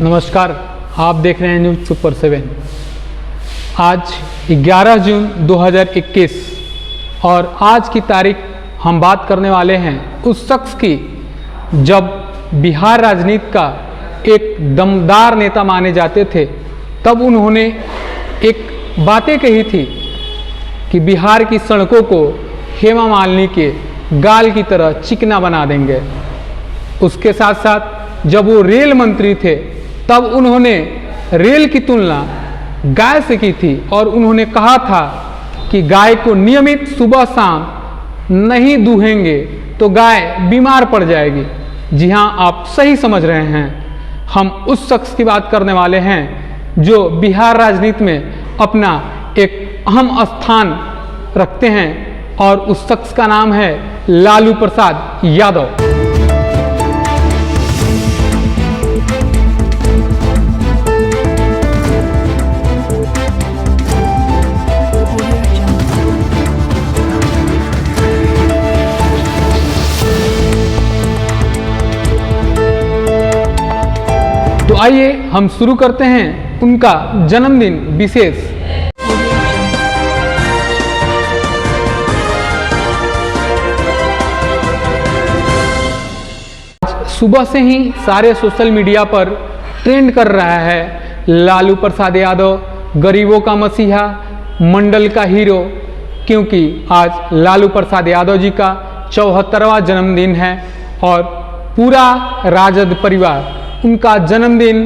नमस्कार, आप देख रहे हैं न्यूज़ सुपर 7। आज 11 जून 2021 और आज की तारीख हम बात करने वाले हैं उस शख्स की जब बिहार राजनीति का एक दमदार नेता माने जाते थे। तब उन्होंने एक बातें कही थी कि बिहार की सड़कों को हेमा मालिनी के गाल की तरह चिकना बना देंगे। उसके साथ साथ जब वो रेल मंत्री थे तब उन्होंने रेल की तुलना गाय से की थी और उन्होंने कहा था कि गाय को नियमित सुबह शाम नहीं दूहेंगे तो गाय बीमार पड़ जाएगी। जी हाँ, आप सही समझ रहे हैं। हम उस शख्स की बात करने वाले हैं जो बिहार राजनीति में अपना एक अहम स्थान रखते हैं और उस शख्स का नाम है लालू प्रसाद यादव। तो आइए हम शुरू करते हैं उनका जन्मदिन विशेष। सुबह से ही सारे सोशल मीडिया पर ट्रेंड कर रहा है लालू प्रसाद यादव गरीबों का मसीहा, मंडल का हीरो, क्योंकि आज लालू प्रसाद यादव जी का 74वां जन्मदिन है और पूरा राजद परिवार उनका जन्मदिन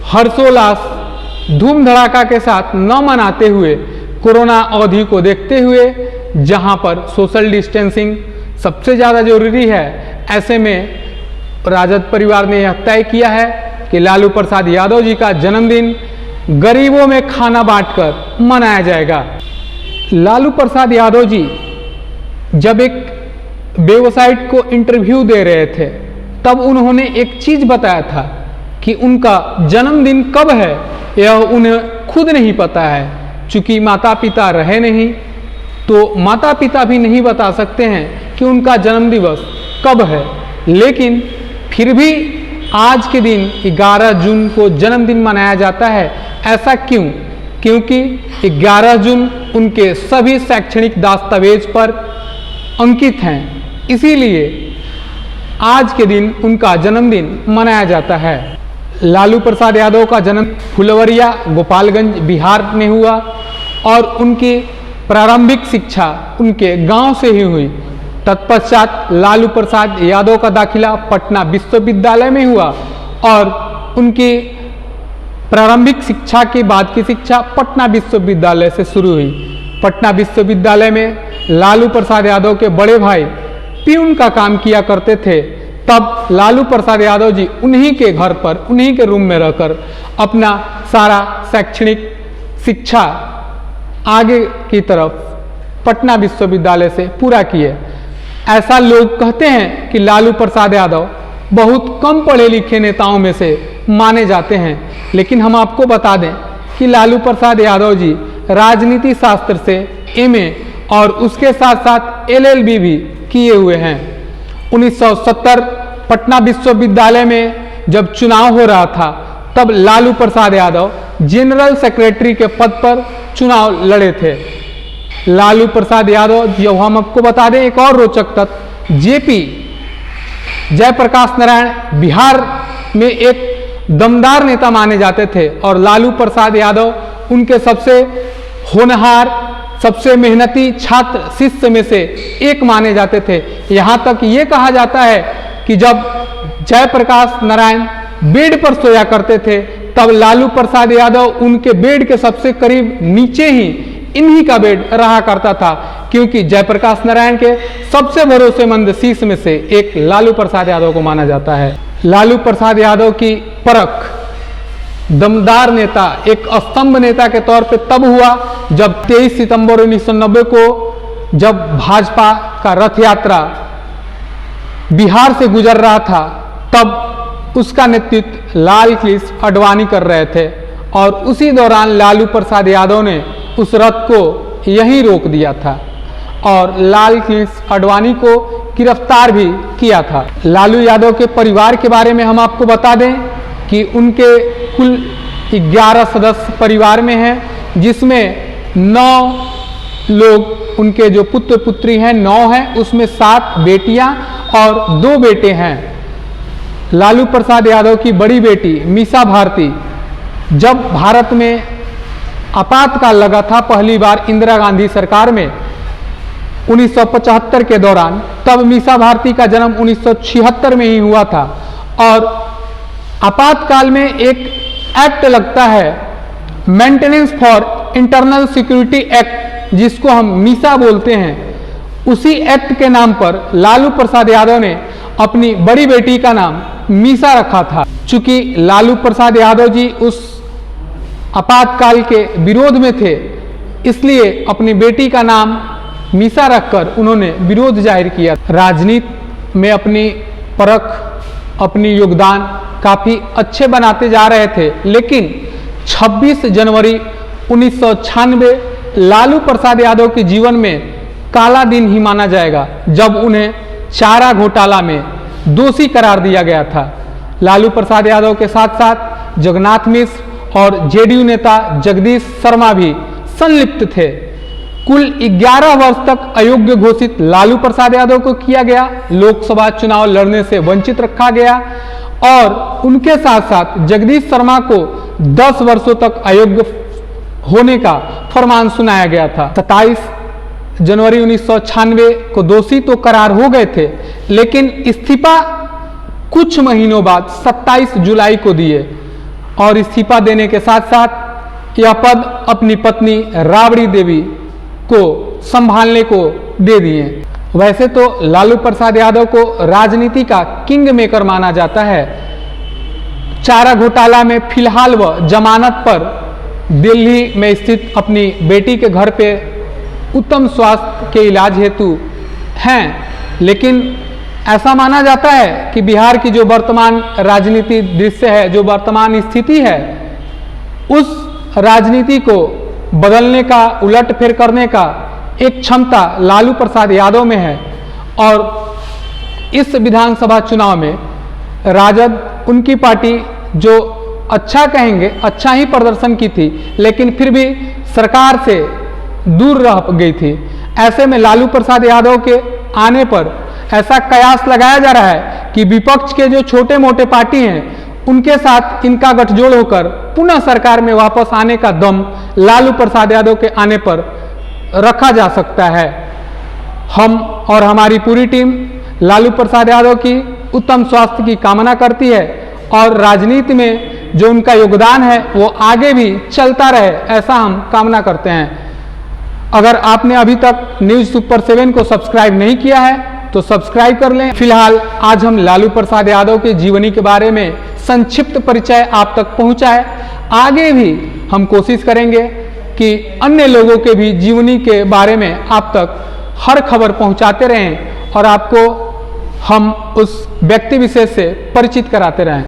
हर्षोल्लास धूम धड़ाका के साथ न मनाते हुए कोरोना अवधि को देखते हुए, जहां पर सोशल डिस्टेंसिंग सबसे ज़्यादा जरूरी है, ऐसे में राजद परिवार ने यह तय किया है कि लालू प्रसाद यादव जी का जन्मदिन गरीबों में खाना बांटकर मनाया जाएगा। लालू प्रसाद यादव जी जब एक वेबसाइट को इंटरव्यू दे रहे थे तब उन्होंने एक चीज़ बताया था कि उनका जन्मदिन कब है यह उन्हें खुद नहीं पता है। चूँकि माता पिता रहे नहीं तो माता पिता भी नहीं बता सकते हैं कि उनका जन्म दिवस कब है, लेकिन फिर भी आज के दिन 11 जून को जन्मदिन मनाया जाता है। ऐसा क्यों? क्योंकि 11 जून उनके सभी शैक्षणिक दस्तावेज पर अंकित हैं, इसीलिए आज के दिन उनका जन्मदिन मनाया जाता है। लालू प्रसाद यादव का जन्म फुलवरिया गोपालगंज बिहार में हुआ और उनकी प्रारंभिक शिक्षा उनके गांव से ही हुई। तत्पश्चात लालू प्रसाद यादव का दाखिला पटना विश्वविद्यालय में हुआ और उनकी प्रारंभिक शिक्षा के बाद की शिक्षा पटना विश्वविद्यालय से शुरू हुई। पटना विश्वविद्यालय में लालू प्रसाद यादव के बड़े भाई प्यून का काम किया करते थे। तब लालू प्रसाद यादव जी उन्हीं के घर पर उन्हीं के रूम में रहकर अपना सारा शैक्षणिक शिक्षा आगे की तरफ पटना विश्वविद्यालय से पूरा किए। ऐसा लोग कहते हैं कि लालू प्रसाद यादव बहुत कम पढ़े लिखे नेताओं में से माने जाते हैं, लेकिन हम आपको बता दें कि लालू प्रसाद यादव जी राजनीति शास्त्र से MA और उसके साथ साथ LLB भी किए हुए हैं। 1970 पटना विश्वविद्यालय में जब चुनाव हो रहा था तब लालू प्रसाद यादव जनरल सेक्रेटरी के पद पर चुनाव लड़े थे। लालू प्रसाद यादव, जो हम आपको बता दें एक और रोचक तथ्य, JP जयप्रकाश नारायण बिहार में एक दमदार नेता माने जाते थे और लालू प्रसाद यादव उनके सबसे होनहार, सबसे मेहनती छात्र शिष्य में से एक माने जाते थे। यहाँ तक ये कहा जाता है कि जब जयप्रकाश नारायण बेड पर सोया करते थे तब लालू प्रसाद यादव उनके बेड के सबसे करीब नीचे ही इन्हीं का बेड रहा करता था, क्योंकि जयप्रकाश नारायण के सबसे भरोसेमंद शिष्य में से एक लालू प्रसाद यादव को माना जाता है। लालू प्रसाद यादव की परख दमदार नेता, एक स्तंभ नेता के तौर पे तब हुआ जब 23 सितंबर 1990 को जब भाजपा का रथ यात्रा बिहार से गुजर रहा था तब उसका नेतृत्व लाल कृष्ण आडवाणी कर रहे थे और उसी दौरान लालू प्रसाद यादव ने उस रथ को यहीं रोक दिया था और लाल कृष्ण आडवाणी को गिरफ्तार भी किया था। लालू यादव के परिवार के बारे में हम आपको बता दें कि उनके कुल 11 सदस्य परिवार में हैं, जिसमें 9 लोग उनके जो पुत्र पुत्री हैं 9 हैं, उसमें 7 बेटियां और 2 बेटे हैं। लालू प्रसाद यादव की बड़ी बेटी मीसा भारती, जब भारत में आपातकाल लगा था पहली बार इंदिरा गांधी सरकार में 1975 के दौरान, तब मीसा भारती का जन्म 1976 में ही हुआ था। और आपातकाल में एक एक्ट लगता है, maintenance for internal security act, जिसको हम मीसा बोलते हैं। उसी एक्ट के नाम पर लालू प्रसाद यादव ने अपनी बड़ी बेटी का नाम मीसा रखा था। चूंकि लालू प्रसाद यादव जी उस आपातकाल के विरोध में थे, इसलिए अपनी बेटी का नाम मीसा रखकर उन्होंने विरोध जाहिर किया। राजनीति में अपनी परख, अपनी योगदान काफी अच्छे बनाते जा रहे थे, लेकिन 26 जनवरी 1996 लालू प्रसाद यादव के जीवन में काला दिन ही माना जाएगा, जब उन्हें चारा घोटाला में दोषी करार दिया गया था। लालू प्रसाद यादव के साथ साथ जगन्नाथ मिश्र और जेडीयू नेता जगदीश शर्मा भी संलिप्त थे। कुल 11 वर्ष तक अयोग्य घोषित लालू प्रसाद यादव को किया गया, लोकसभा चुनाव लड़ने से वंचित रखा गया और उनके साथ साथ जगदीश शर्मा को 10 वर्षों तक अयोग्य होने का फरमान सुनाया गया था। 27 जनवरी 1996 को दोषी तो करार हो गए थे, लेकिन इस्तीफा कुछ महीनों बाद 27 जुलाई को दिए और इस्तीफा देने के साथ साथ यह पद अपनी पत्नी राबड़ी देवी को संभालने को दे दिए। वैसे तो लालू प्रसाद यादव को राजनीति का किंग मेकर माना जाता है। चारा घोटाला में फिलहाल वह जमानत पर दिल्ली में स्थित अपनी बेटी के घर पे उत्तम स्वास्थ्य के इलाज हेतु हैं, लेकिन ऐसा माना जाता है कि बिहार की जो वर्तमान राजनीति दृश्य है, जो वर्तमान स्थिति है, उस राजनीति को बदलने का, उलटफेर करने का एक क्षमता लालू प्रसाद यादव में है। और इस विधानसभा चुनाव में राजद, उनकी पार्टी जो अच्छा कहेंगे अच्छा ही प्रदर्शन की थी, लेकिन फिर भी सरकार से दूर रह गई थी। ऐसे में लालू प्रसाद यादव के आने पर ऐसा कयास लगाया जा रहा है कि विपक्ष के जो छोटे मोटे पार्टी हैं, उनके साथ इनका गठजोड़ होकर पुनः सरकार में वापस आने का दम लालू प्रसाद यादव के आने पर रखा जा सकता है। हम और हमारी पूरी टीम लालू प्रसाद यादव की उत्तम स्वास्थ्य की कामना करती है और राजनीति में जो उनका योगदान है वो आगे भी चलता रहे, ऐसा हम कामना करते हैं। अगर आपने अभी तक न्यूज़ सुपर 7 को सब्सक्राइब नहीं किया है तो सब्सक्राइब कर लें। फिलहाल आज हम लालू प्रसाद यादव के जीवनी के बारे में संक्षिप्त परिचय आप तक पहुंचाए। आगे भी हम कोशिश करेंगे कि अन्य लोगों के भी जीवनी के बारे में आप तक हर खबर पहुंचाते रहें और आपको हम उस व्यक्ति विशेष से परिचित कराते रहें।